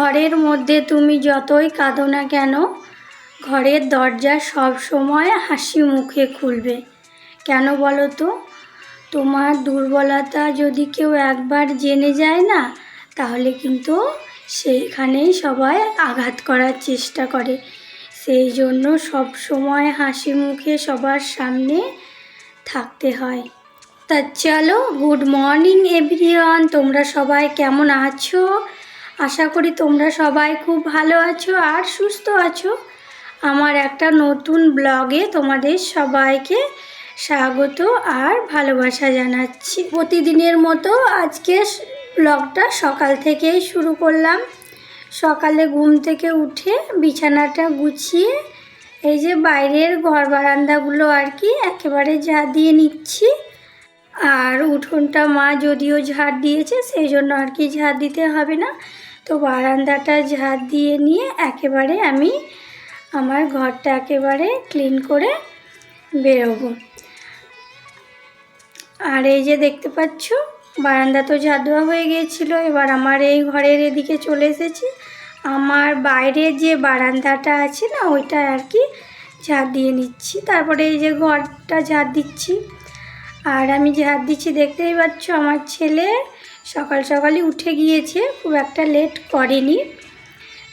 ঘরের মধ্যে তুমি যতই কাঁদো না কেন, ঘরের দরজা সব সময় হাসি মুখে খুলবে। কেন বলো তো? তোমার দুর্বলতা যদি কেউ একবার জেনে যায় না, তাহলে কিন্তু সেইখানেই সবাই আঘাত করার চেষ্টা করে। সেই জন্য সব সময় হাসি মুখে সবার সামনে থাকতে হয়। তা চলো, গুড মর্নিং এভরিওয়ান। তোমরা সবাই কেমন আছো? আশা করি তোমরা সবাই খুব ভালো আছো আর সুস্থ আছো। আমার একটা নতুন ব্লগে তোমাদের সবাইকে স্বাগত আর ভালোবাসা জানাচ্ছি। প্রতিদিনের মতো আজকে ব্লগটা সকাল থেকেই শুরু করলাম। সকালে ঘুম থেকে উঠে বিছানাটা গুছিয়ে এই যে বাইরের ঘর বারান্দাগুলো আর কি একেবারে ঝাড় দিয়ে নিচ্ছি। আর উঠোনটা মা যদিও ঝাড় দিয়েছে, সেই জন্য আর কি ঝাড় দিতে হবে না। তো বারান্দাটা ঝাড় দিয়ে নিয়ে একেবারে আমি আমার ঘরটা একেবারে ক্লিন করে বেরোবো। আর এই যে দেখতে পাচ্ছ, বারান্দা তো ঝাড় দেওয়া হয়ে গিয়েছিলো। এবার আমার এই ঘরের এদিকে চলে এসেছি। আমার বাইরে যে বারান্দাটা আছে না, ওইটা আর কি ঝাড় দিয়ে নিচ্ছি। তারপরে এই যে ঘরটা ঝাড় দিচ্ছি। আর আমি ঝাড় দিচ্ছি, দেখতেই পাচ্ছ আমার ছেলে সকাল সকালই উঠে গিয়েছে, খুব একটা লেট করেনি।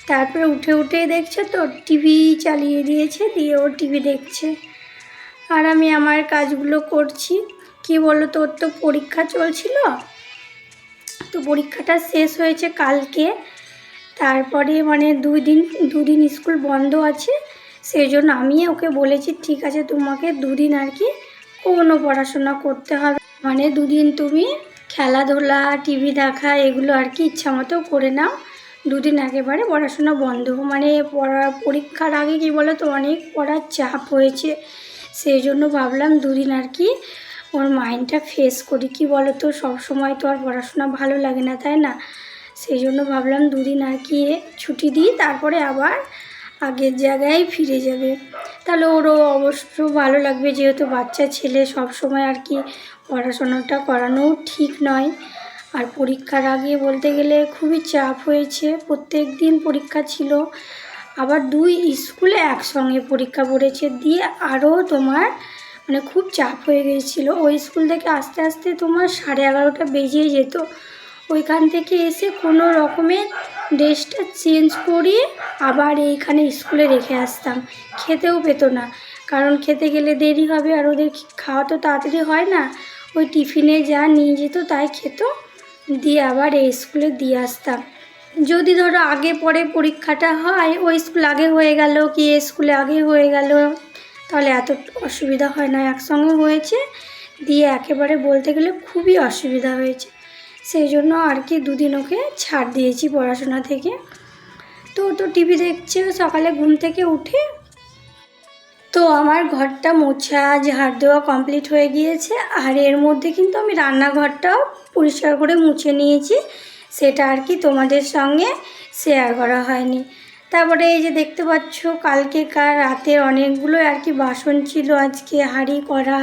তারপরে উঠেই দেখছে তো টিভি চালিয়ে দিয়েছে, দিয়ে ও টিভি দেখছে। আর আমি আমার কাজগুলো করছি। কি বলো তো, ওর তো পরীক্ষা চলছিল, তো পরীক্ষাটা শেষ হয়েছে কালকে। তারপরে মানে দুদিন স্কুল বন্ধ আছে। সেই জন্য আমি ওকে বলেছি, ঠিক আছে তোমাকে দুদিন আর কি কোনো পড়াশোনা করতে হবে, মানে দুদিন তুমি খেলাধুলা টিভি দেখা এগুলো আর কি ইচ্ছা মতো করে নাও। দুদিন একেবারে পড়াশোনা বন্ধ। মানে পরীক্ষার আগে কি বলো তো, অনেক পড়ার চাপ হয়েছে। সেই জন্য ভাবলাম দুদিন আর কি ওর মাইন্ডটা ফ্রেশ করি। কি বলো তো, সবসময় তো আর পড়াশোনা ভালো লাগে না, তাই না? সেই জন্য ভাবলাম দুদিন আর কি ছুটি দিই, তারপরে আবার আগের জায়গায় ফিরে যাবে। তাহলে ওরও অবশ্য ভালো লাগবে, যেহেতু বাচ্চা ছেলে সব সময় আর কি পড়াশোনাটা করানোও ঠিক নয়। আর পরীক্ষার আগে বলতে গেলে খুবই চাপ হয়েছে, প্রত্যেক দিন পরীক্ষা ছিল। আবার দুই স্কুলে একসঙ্গে পরীক্ষা পড়েছে, দিয়ে আরও তোমার মানে খুব চাপ হয়ে গিয়েছিলো। ওই স্কুল থেকে আস্তে আস্তে তোমার 11:30 বেজে যেত। ওইখান থেকে এসে কোনো রকমের ড্রেসটা চেঞ্জ করিয়ে আবার এইখানে স্কুলে রেখে আসতাম। খেতেও পেতো না, কারণ খেতে গেলে দেরি হবে, আর ওদের খাওয়া তো তাড়াতাড়ি হয় না। ওই টিফিনে যা নিয়ে যেত তাই খেত, দিয়ে আবার এই স্কুলে দিয়ে আসতাম। যদি ধরো আগে পরে পরীক্ষাটা হয়, ওই স্কুল আগে হয়ে গেল কি এ স্কুলে আগে হয়ে গেল, তাহলে এত অসুবিধা হয় না। একসঙ্গে হয়েছে, দিয়ে একেবারে বলতে গেলে খুবই অসুবিধা হয়েছে। সেই জন্য আর কি দুদিন ওকে ছাড় দিয়েছি পড়াশোনা থেকে। তো টিভি দেখছে সকালে ঘুম থেকে উঠে। তো আমার ঘরটা মোছা ঝাড় দেওয়া কমপ্লিট হয়ে গিয়েছে। আর এর মধ্যে কিন্তু আমি রান্নাঘরটাও পরিষ্কার করে মুছে নিয়েছি, সেটা আর কি তোমাদের সঙ্গে শেয়ার করা হয়নি। তারপরে এই যে দেখতে পাচ্ছ, কালকেকার রাতে অনেকগুলো আর কি বাসন ছিল আজকে, হাঁড়ি কড়া,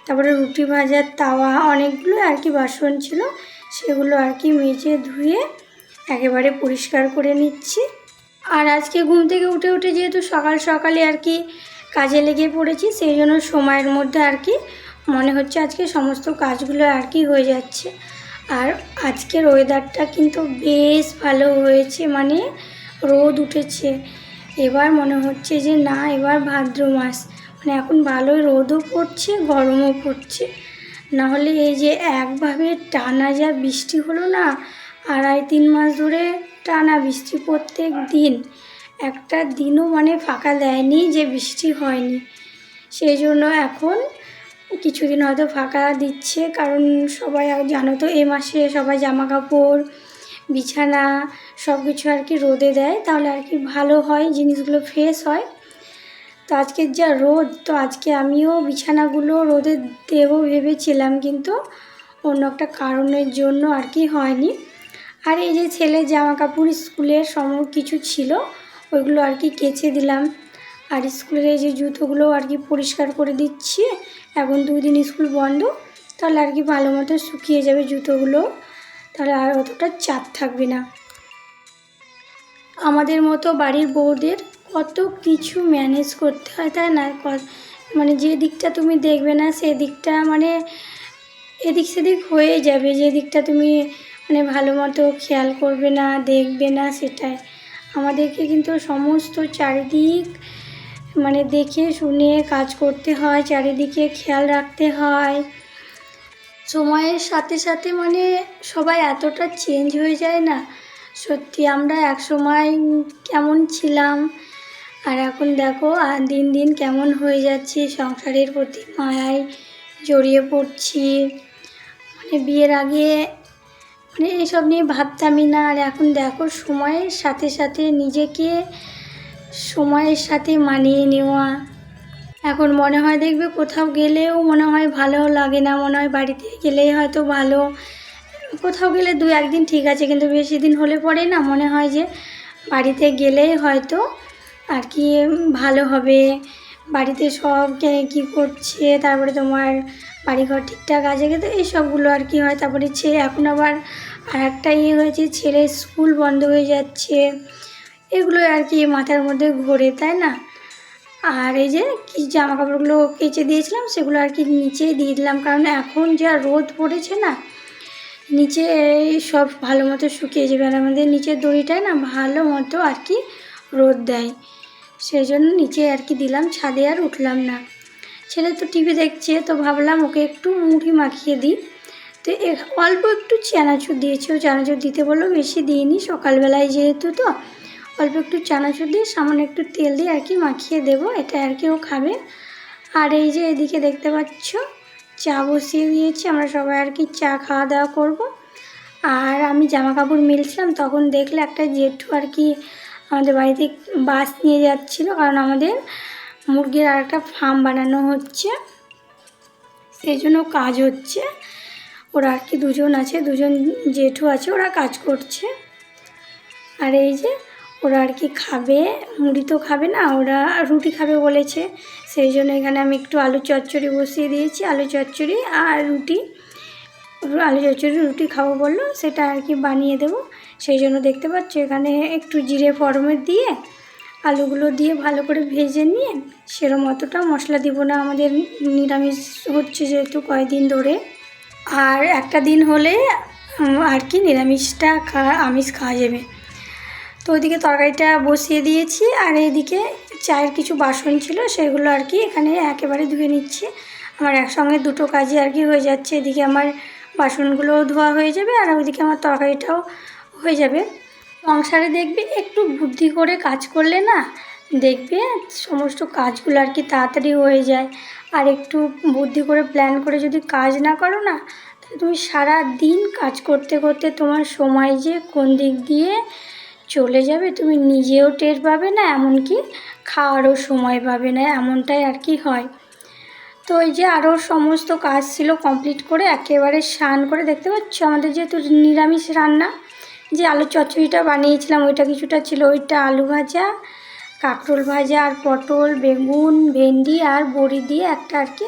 তারপরে রুটি ভাজার তাওয়া, অনেকগুলো আর কি বাসন ছিল। সেগুলো আর কি মেজে ধুয়ে একেবারে পরিষ্কার করে নিচ্ছি। আর আজকে ঘুম থেকে উঠে যেহেতু সকালে আর কি কাজে লেগে পড়েছি, সেই জন্য সময়ের মধ্যে আর কি মনে হচ্ছে আজকে সমস্ত কাজগুলো আর কি হয়ে যাচ্ছে। আর আজকের ওয়েদারটা কিন্তু বেশ ভালো হয়েছে, মানে রোদ উঠেছে। এবার মনে হচ্ছে যে না, এবার ভাদ্র মাস, মানে এখন ভালোই রোদও পড়ছে গরমও পড়ছে। নাহলে এই যে একভাবে টানা যা বৃষ্টি হলো না, 2.5-3 মাস ধরে টানা বৃষ্টি প্রত্যেক দিন, একটা দিনও মানে ফাঁকা দেয়নি যে বৃষ্টি হয়নি। সেই জন্য এখন কিছুদিন হয়তো ফাঁকা দিচ্ছে, কারণ সবাই জানো তো এ মাসে সবাই জামা কাপড় বিছানা সব কিছু আর কি রোদে দেয়, তাহলে আর কি ভালো হয়, জিনিসগুলো ফ্রেশ হয়। তো আজকের যা রোদ, তো আজকে আমিও বিছানাগুলো রোদে দেবো ভেবেছিলাম, কিন্তু অন্য একটা কারণের জন্য আর কি হয়নি। আর এই যে ছেলের জামা কাপড় স্কুলের কিছু ছিল, ওইগুলো আর কি কেচে দিলাম। আর স্কুলের এই যে জুতোগুলো আর কি পরিষ্কার করে দিচ্ছি। এখন 2 দিন স্কুল বন্ধ, তাহলে আর কি ভালো মতো শুকিয়ে যাবে জুতোগুলো, তাহলে আর অতটা চাপ থাকবে না। আমাদের মতো বাড়ির বউদের কত কিছু ম্যানেজ করতে হয়, তাই না? মানে যে দিকটা তুমি দেখবে না সে দিকটা মানে এদিক সেদিক হয়ে যাবে, যে দিকটা তুমি মানে ভালো মতো খেয়াল করবে না, দেখবে না, সেটাই। আমাদেরকে কিন্তু সমস্ত চারিদিক মানে দেখে শুনে কাজ করতে হয়, চারিদিকে খেয়াল রাখতে হয়। সময়ের সাথে সাথে মানে সবাই এতটা চেঞ্জ হয়ে যায় না, সত্যি। আমরা এক সময় কেমন ছিলাম আর এখন দেখো আর দিন দিন কেমন হয়ে যাচ্ছে, সংসারের প্রতি মায়ায় জড়িয়ে পড়ছি। মানে বিয়ের আগে মানে এসব নিয়ে ভাবতামই না, আর এখন দেখো সময়ের সাথে সাথে নিজেকে সময়ের সাথে মানিয়ে নেওয়া। এখন মনে হয় দেখবে কোথাও গেলেও মনে হয় ভালো লাগে না, মনে হয় বাড়িতে গেলেই হয়তো ভালো। কোথাও গেলে 2-1 দিন ঠিক আছে, কিন্তু বেশি দিন হলে পরে না মনে হয় যে বাড়িতে গেলেই হয়তো আর কি ভালো হবে। বাড়িতে সব কী করছে, তারপরে তোমার বাড়িঘর ঠিকঠাক আছে কিন্তু এই সবগুলো আর কি হয়। তারপরে এখন আবার আর একটা হয়েছে, ছেলের স্কুল বন্ধ হয়ে যাচ্ছে, এগুলো আর কি মাথার মধ্যে ঘোরে, তাই না? আর এই যে কি জামা কাপড়গুলো কেচে দিয়েছিলাম সেগুলো আর কি নিচেই দিয়ে দিলাম, কারণ এখন যা রোদ পড়েছে না, নিচে সব ভালো মতো শুকিয়ে যাবে। আর আমাদের নিচের দড়িটায় না ভালো মতো আর কি রোদ দেয়, সেই জন্য নিচে আর কি দিলাম, ছাদে আর উঠলাম না। ছেলে তো টিভি দেখছে, তো ভাবলাম ওকে একটু মুড়ি মাখিয়ে দিই। তো অল্প একটু চানাচুর দিয়েছি, ও চানাচুর দিতে বললো, বেশি দিইনি, সকালবেলায় যেহেতু তো অল্প একটু চানাচুর দিয়ে সামান্য একটু তেল দিয়ে আর কি মাখিয়ে দেবো, এটা আর কি ও খাবে। আর এই যে এদিকে দেখতে পাচ্ছ চা বসিয়ে দিয়েছি, আমরা সবাই আর কি চা খাওয়া দাওয়া করবো। আর আমি জামা কাপড় মিলছিলাম, তখন দেখলে একটা জেঠু আর কি আমাদের বাড়িতে বাস নিয়ে যাচ্ছিলো, কারণ আমাদের মুরগির আর একটা ফার্ম বানানো হচ্ছে, সেই জন্য কাজ হচ্ছে। ওরা আর কি দুজন আছে, দুজন জেঠু আছে, ওরা কাজ করছে। আর এই যে ওরা আর কি খাবে, মুড়ি তো খাবে না, ওরা রুটি খাবে বলেছে, সেই জন্য এখানে আমি একটু আলু চচ্চড়ি বসিয়ে দিয়েছি, আলু চচ্চড়ি আর রুটি, আলু চচ্চড়ি রুটি খাবো বললো, সেটা আর কি বানিয়ে দেবো। সেই জন্য দেখতে পাচ্ছ এখানে একটু জিরে ফরমেট দিয়ে আলুগুলো দিয়ে ভালো করে ভেজে নিয়ে, সেরকম অতটা মশলা দিব না, আমাদের নিরামিষ হচ্ছে যেহেতু কয়েকদিন ধরে। আর একটা দিন হলে আর কি নিরামিষটা আমিষ খাওয়া যাবে। তো ওইদিকে তরকারিটা বসিয়ে দিয়েছি, আর এইদিকে চায়ের কিছু বাসন ছিল সেগুলো আর কি এখানে একেবারে ধুয়ে নিচ্ছি। আমার একসঙ্গে দুটো কাজই আর কি হয়ে যাচ্ছে, এদিকে আমার বাসনগুলোও ধোয়া হয়ে যাবে আর ওইদিকে আমার তরকারিটাও হয়ে যাবে। সংসারে দেখবে একটু বুদ্ধি করে কাজ করলে না, দেখবে সমস্ত কাজগুলো আর কি তাড়াতাড়ি হয়ে যায়। আর একটু বুদ্ধি করে প্ল্যান করে যদি কাজ না করো না, তাহলে তুমি সারা দিন কাজ করতে করতে তোমার সময় যে কোন দিক দিয়ে চলে যাবে তুমি নিজেও টের পাবে না, এমনকি খাওয়ারও সময় পাবে না, এমনটাই আর কি হয়। তো এই যে আরও সমস্ত কাজ ছিল কমপ্লিট করে একেবারে স্নান করে, দেখতে পাচ্ছ আমাদের যেহেতু নিরামিষ রান্না, যে আলু চচ্চড়িটা বানিয়েছিলাম ওইটা কিছুটা ছিল, ওইটা আলু ভাজা, কাঁকরোল ভাজা আর পটল, বেগুন, ভেন্ডি আর বড়ি দিয়ে একটা আর কি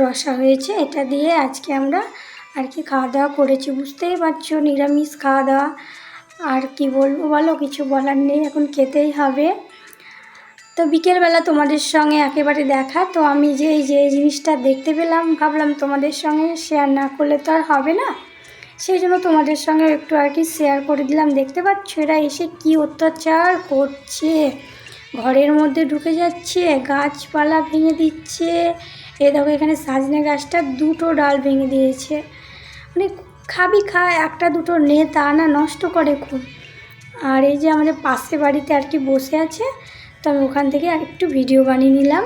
রসা হয়েছে, এটা দিয়ে আজকে আমরা আর কি খাওয়া দাওয়া করেছি। বুঝতেই পারছো নিরামিষ খাওয়া দাওয়া, আর কি বলবো বলো, কিছু বলার নেই, এখন খেতেই হবে। তো বিকেলবেলা তোমাদের সঙ্গে একেবারে দেখা, তো আমি যে এই জিনিসটা দেখতে পেলাম, ভাবলাম তোমাদের সঙ্গে শেয়ার না করলে তো আর হবে না, সেই জন্য তোমাদের সঙ্গে একটু আর কি শেয়ার করে দিলাম। দেখতে পাচ্ছ এরা এসে কি অত্যাচার করছে, ঘরের মধ্যে ঢুকে যাচ্ছে, গাছপালা ভেঙে দিচ্ছে। এই দেখো এখানে সজনে গাছটা 2টো ডাল ভেঙে দিয়েছে, মানে খাবি খা, একটা দুটো নে, তা না, নষ্ট করে খুব। আর এই যে আমাদের পাশে বাড়িতে আর কি বসে আছে, তো আমি ওখান থেকে আর একটু ভিডিও বানিয়ে নিলাম।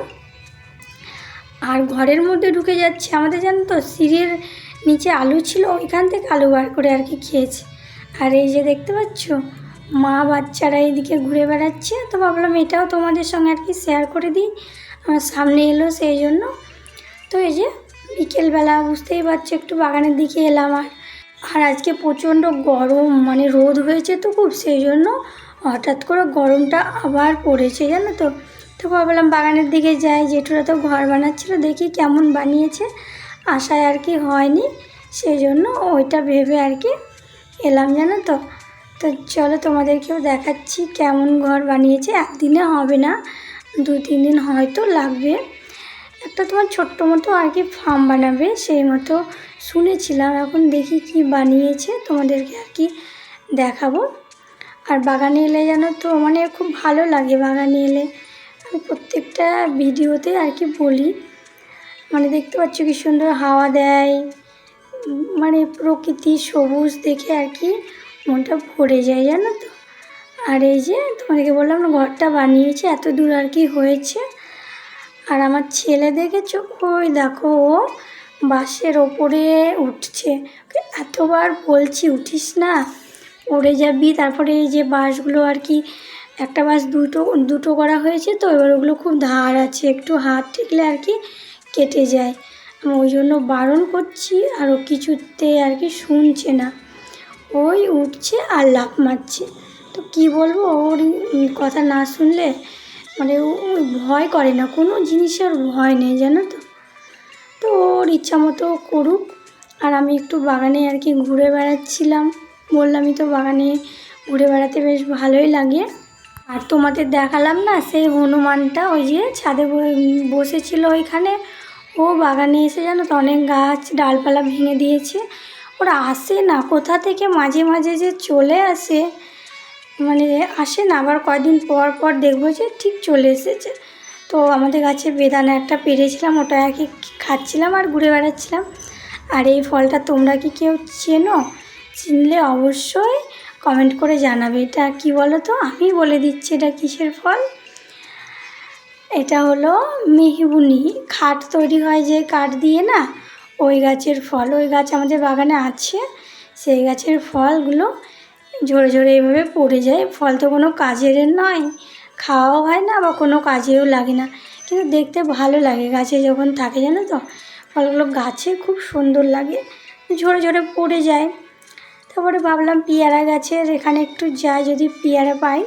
আর ঘরের মধ্যে ঢুকে যাচ্ছে, আমাদের জানো তো সিঁড়ির নিচে আলু ছিল, ওইখান থেকে আলু বার করে আর কি খেয়েছে। আর এই যে দেখতে পাচ্ছ মা বাচ্চারা এইদিকে ঘুরে বেড়াচ্ছে, তো ভাবলাম এটাও তোমাদের সঙ্গে আর কি শেয়ার করে দিই, আমার সামনে এলো সেই জন্য। তো এই যে বিকেলবেলা বুঝতেই পারছো একটু বাগানের দিকে এলাম। আর আজকে প্রচণ্ড গরম, মানে রোদ হয়েছে তো খুব, সেই জন্য হঠাৎ করে গরমটা আবার পড়েছে জানো তো। তো ভাবলাম বাগানের দিকে যাই, জেঠুরা তো ঘর বানাচ্ছিলো, দেখি কেমন বানিয়েছে, আশায় আর কি হয়নি, সেই জন্য ওইটা ভেবে আর কি এলাম জানো তো। তো চলো তোমাদেরকেও দেখাচ্ছি কেমন ঘর বানিয়েছে। একদিনে হবে না, 2-3 দিন হয়তো লাগবে। একটা তোমার ছোট্ট মতো আর কি ফার্ম বানাবে, সেই মতো শুনেছিলাম। এখন দেখি কি বানিয়েছে, তোমাদেরকে আর কি দেখাবো। আর বাগানে এলে জানো তো মানে খুব ভালো লাগে। বাগানে এলে আমি প্রত্যেকটা ভিডিওতে আর কি বলি, মানে দেখতে পাচ্ছ কি সুন্দর হাওয়া দেয়, মানে প্রকৃতি সবুজ দেখে আর কি মনটা ভরে যায় জানো তো। আর এই যে তোমাদেরকে বললাম না ঘরটা বানিয়েছে, এত দূর আর কি হয়েছে। আর আমার ছেলে দেখেছো, ওই দেখো ও বাসের ওপরে উঠছে। ওকে এতবার বলছি উঠিস না, পড়ে যাবি। তারপরে এই যে বাসগুলো আর কি একটা বাস দুটো করা হয়েছে, তো এবার ওগুলো খুব ধার আছে, একটু হাত ঠেকলে আর কি কেটে যায়। আমি ওই জন্য বারণ করছি, আর ও কিছুতে আর কি শুনছে না, ওই উঠছে আর লাফ মারছে। তো কি বলবো, ওর কথা না শুনলে মানে ও ভয় করে না, কোনো জিনিসের ভয় নেই জানো তো। তো ওর ইচ্ছা মতো করুক। আর আমি একটু বাগানে আর কি ঘুরে বেড়াচ্ছিলাম, বললামই তো বাগানে ঘুরে বেড়াতে বেশ ভালোই লাগে। আর তোমাদের দেখালাম না সেই হনুমানটা, ওই যে ছাদে বসেছিল ওইখানে, ও বাগানে এসে জানো তো অনেক গাছ ডালপালা ভেঙে দিয়েছে। ওরা আসে না কোথা থেকে, মাঝে মাঝে যে চলে আসে, মানে আসে না, আবার কয়েকদিন পর পর দেখবো যে ঠিক চলে এসেছে। তো আমাদের গাছে বেদানা একটা পেরেছিলাম, ওটা আর কি খাচ্ছিলাম আর ঘুরে বেড়াচ্ছিলাম। আর এই ফলটা তোমরা কি কেউ চেনো? চিনলে অবশ্যই কমেন্ট করে জানাবে। এটা কি বলো তো, আমি বলে দিচ্ছি এটা কিসের ফল। এটা হলো মেহগুনি, খাট তৈরি হয় যে কাঠ দিয়ে না, ওই গাছের ফল। ওই গাছ আমাদের বাগানে আছে, সেই গাছের ফলগুলো ঝরে ঝরে এভাবে পড়ে যায়। ফল তো কোনো কাজের নয়, খাওয়াও হয় না বা কোনো কাজেও লাগে না, কিন্তু দেখতে ভালো লাগে গাছে যখন থাকে জানো তো। ফলগুলো গাছে খুব সুন্দর লাগে, ঝরে ঝরে পড়ে যায়। তারপরে ভাবলাম পেয়ারা গাছের এখানে একটু যাই, যদি পেয়ারা পাই।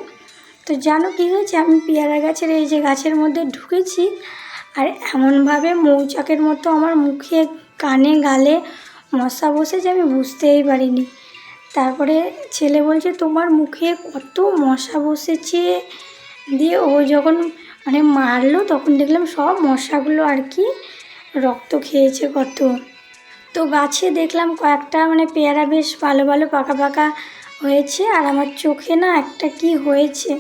তো জানো কী হয়েছে, আমি পেয়ারা গাছের এই যে গাছের মধ্যে ঢুকেছি, আর এমনভাবে মৌচাকের মতো আমার মুখে কানে গালে মশা বসেছে, আমি বুঝতেই পারিনি। তারপরে ছেলে বলছে তোমার মুখে কত মশা বসেছে। দিয়ে ও যখন মানে মারলো, তখন দেখলাম সব মশাগুলো আর কি রক্ত খেয়েছে কত। তো গাছে দেখলাম কয়েকটা মানে পেয়ারা বেশ ভালো ভালো পাকা পাকা হয়েছে। আর আমার চোখে না একটা কি হয়েছে,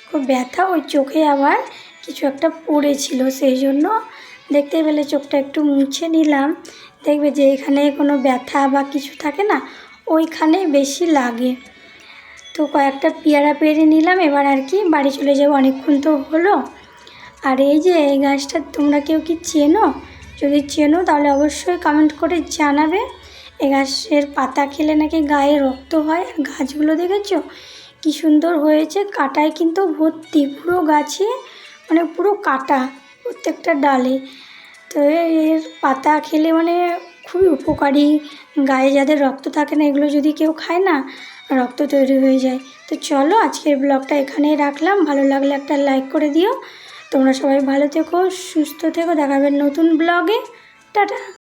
খুব ব্যথা, ওই চোখে আবার কিছু একটা পড়েছিল, সেই জন্য দেখতে পেলে চোখটা একটু মুছে নিলাম। দেখবে যে এখানে কোনো ব্যথা বা কিছু থাকে না, ওইখানে বেশি লাগে। তো কয়েকটা পেয়ারা পেরে নিলাম, এবার আর কি বাড়ি চলে যাবো, অনেকক্ষণ তো হলো। আর এই যে এই গাছটা তোমরা কেউ কি চেনো? যদি চেনো তাহলে অবশ্যই কমেন্ট করে জানাবে। এই গাছের পাতা খেলে নাকি গায়ে রক্ত হয়। আর গাছগুলো দেখেছো কী সুন্দর হয়েছে, কাঁটায় কিন্তু ভর্তি, পুরো গাছে মানে পুরো কাঁটা প্রত্যেকটা ডালে। তো এর পাতা খেলে মানে খুবই উপকারী, গায়ে যাদের রক্ত থাকে না, এগুলো যদি কেউ খায় না, রক্ত তৈরি হয়ে যায়। তো চলো আজকের ব্লগটা এখানেই রাখলাম, ভালো লাগলে একটা লাইক করে দিও। তোমরা সবাই ভালো থেকো, সুস্থ থেকো, দেখাবেন নতুন ব্লগে। টাটা।